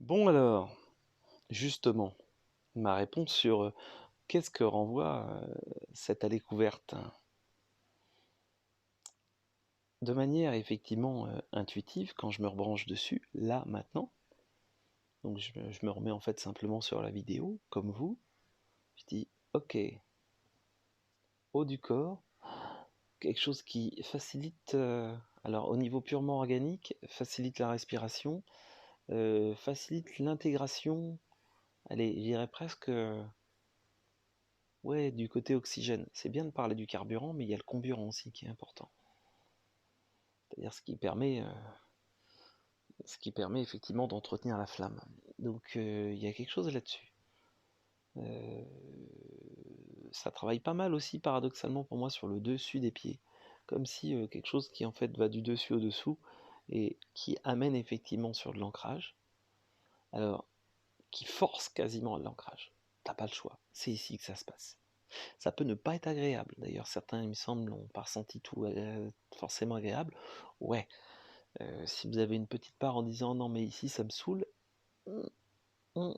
Bon alors, justement, ma réponse sur qu'est-ce que renvoie cette allée couverte? De manière effectivement intuitive, quand je me rebranche dessus, là, maintenant, donc je me remets en fait simplement sur la vidéo, comme vous, je dis ok, haut du corps, quelque chose qui facilite, alors au niveau purement organique, facilite la respiration, facilite l'intégration, allez, je dirais presque. Ouais, du côté oxygène. C'est bien de parler du carburant, mais il y a le comburant aussi qui est important. C'est-à-dire ce qui permet effectivement d'entretenir la flamme. Donc il y a quelque chose là-dessus. Euh, Ça travaille pas mal aussi paradoxalement pour moi sur le dessus des pieds. Comme si quelque chose qui en fait va du dessus au dessous et qui amène effectivement sur de l'ancrage. Alors, qui force quasiment à l'ancrage. T'as pas le choix. C'est ici que ça se passe. Ça peut ne pas être agréable. D'ailleurs, certains, il me semble, n'ont pas ressenti tout forcément agréable. Ouais, si vous avez une petite part en disant non, mais ici ça me saoule, hum, hum,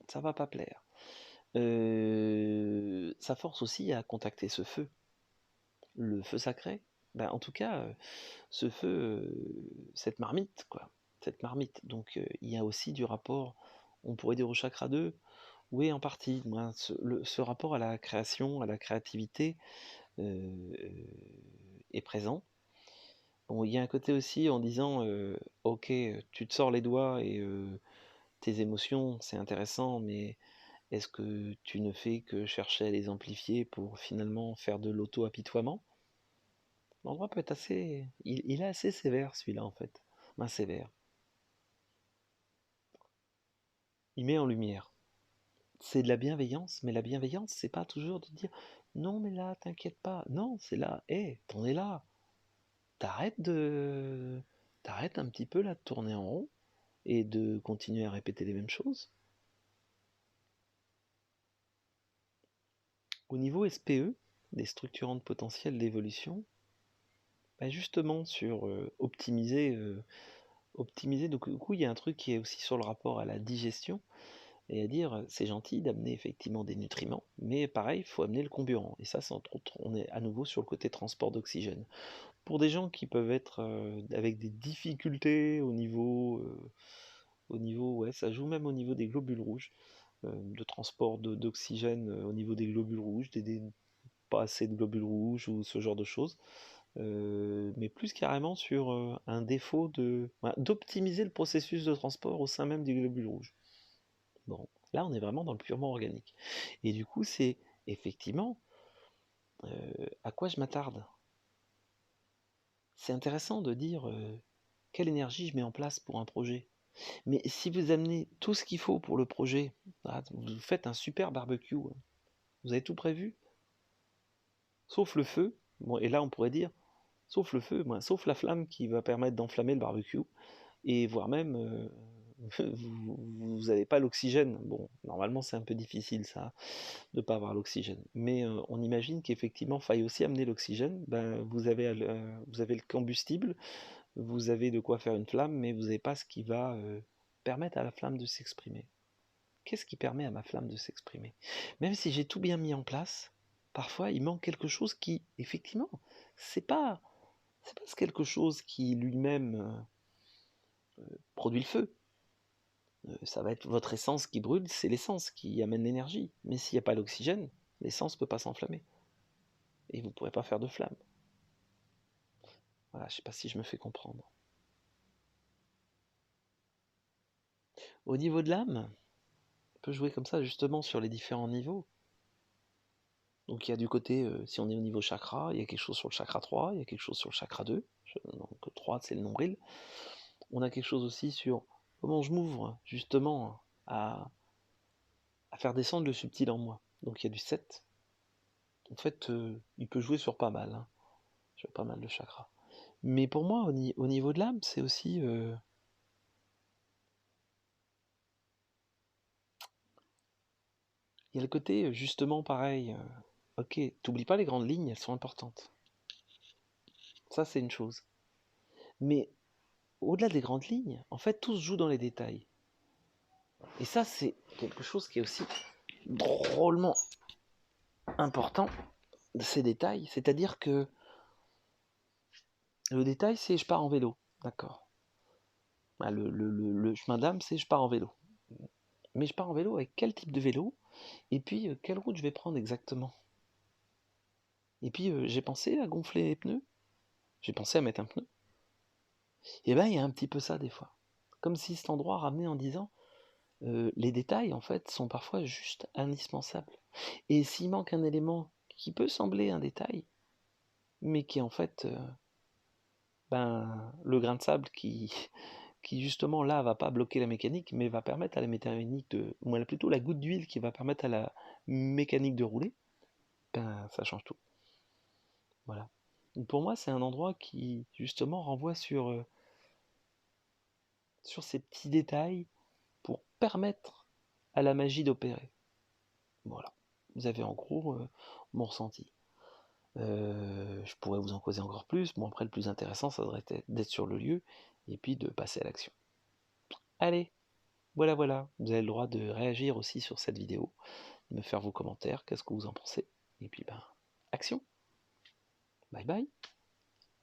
ça va pas plaire. Ça force aussi à contacter ce feu, le feu sacré. Ben, en tout cas, ce feu, cette marmite, quoi. Cette marmite. Donc, il y a aussi du rapport, on pourrait dire au chakra 2. Oui, en partie. Moi, ce rapport à la création, à la créativité, est présent. Bon, il y a un côté aussi en disant ok, tu te sors les doigts et tes émotions, c'est intéressant, mais est-ce que tu ne fais que chercher à les amplifier pour finalement faire de l'auto-apitoiement? L'endroit peut être assez. Il est assez sévère celui-là en fait. Ben, sévère. Il met en lumière. C'est de la bienveillance, mais la bienveillance, c'est pas toujours de dire non, mais là, t'inquiète pas. Non, c'est là, hé, t'en es là. T'arrêtes de. T'arrêtes un petit peu là de tourner en rond et de continuer à répéter les mêmes choses. Au niveau SPE, des structurantes potentielles d'évolution, bah justement sur optimiser, donc du coup il y a un truc qui est aussi sur le rapport à la digestion, et à dire c'est gentil d'amener effectivement des nutriments, mais pareil, il faut amener le comburant, et ça c'est entre autres, on est à nouveau sur le côté transport d'oxygène. Pour des gens qui peuvent être avec des difficultés au niveau, ouais, ça joue même au niveau des globules rouges, de transport d'oxygène au niveau des globules rouges, pas assez de globules rouges ou ce genre de choses, mais plus carrément sur un défaut d'optimiser le processus de transport au sein même du globule rouge. Bon, là on est vraiment dans le purement organique. Et du coup c'est effectivement à quoi je m'attarde. C'est intéressant de dire quelle énergie je mets en place pour un projet. Mais si vous amenez tout ce qu'il faut pour le projet, vous faites un super barbecue, hein. Vous avez tout prévu, sauf le feu. Bon, et là on pourrait dire, sauf le feu, sauf la flamme qui va permettre d'enflammer le barbecue, et voire même vous n'avez pas l'oxygène. Bon, normalement c'est un peu difficile ça, de ne pas avoir l'oxygène. Mais on imagine qu'effectivement, il faille aussi amener l'oxygène. Ben, vous avez le combustible, vous avez de quoi faire une flamme, mais vous n'avez pas ce qui va permettre à la flamme de s'exprimer. Qu'est-ce qui permet à ma flamme de s'exprimer? Même si j'ai tout bien mis en place, parfois il manque quelque chose qui, effectivement, c'est pas ce quelque chose qui lui-même produit le feu. Ça va être votre essence qui brûle, c'est l'essence qui amène l'énergie. Mais s'il n'y a pas l'oxygène, l'essence ne peut pas s'enflammer. Et vous ne pourrez pas faire de flamme. Voilà, je ne sais pas si je me fais comprendre. Au niveau de l'âme, on peut jouer comme ça justement sur les différents niveaux. Donc il y a du côté, si on est au niveau chakra, il y a quelque chose sur le chakra 3, il y a quelque chose sur le chakra 2. Donc 3 c'est le nombril. On a quelque chose aussi sur comment je m'ouvre justement à faire descendre le subtil en moi. Donc il y a du 7. En fait, il peut jouer sur pas mal, hein, sur pas mal de chakras. Mais pour moi, au niveau de l'âme, c'est aussi. Il y a le côté, justement, pareil. Ok, t'oublies pas les grandes lignes, elles sont importantes. Ça, c'est une chose. Mais au-delà des grandes lignes, en fait, tout se joue dans les détails. Et ça, c'est quelque chose qui est aussi drôlement important, ces détails. C'est-à-dire que le détail, c'est je pars en vélo. D'accord. Bah, le chemin d'âme, c'est je pars en vélo. Mais je pars en vélo avec quel type de vélo? Et puis, quelle route je vais prendre exactement? Et puis, j'ai pensé à gonfler les pneus. J'ai pensé à mettre un pneu. Et ben, il y a un petit peu ça des fois. Comme si cet endroit ramenait en disant, les détails, en fait, sont parfois juste indispensables. Et s'il manque un élément qui peut sembler un détail, mais qui est en fait, ben, le grain de sable qui justement là va pas bloquer la mécanique, mais va permettre à la mécanique de, ou plutôt la goutte d'huile qui va permettre à la mécanique de rouler, ben ça change tout. Voilà. Donc pour moi, c'est un endroit qui justement renvoie sur ces petits détails pour permettre à la magie d'opérer. Voilà. Vous avez en gros mon ressenti. Je pourrais vous en causer encore plus. Bon, après, le plus intéressant, ça devrait être d'être sur le lieu et puis de passer à l'action. Allez, voilà, voilà. Vous avez le droit de réagir aussi sur cette vidéo, de me faire vos commentaires, qu'est-ce que vous en pensez. Et puis, ben, action. Bye bye.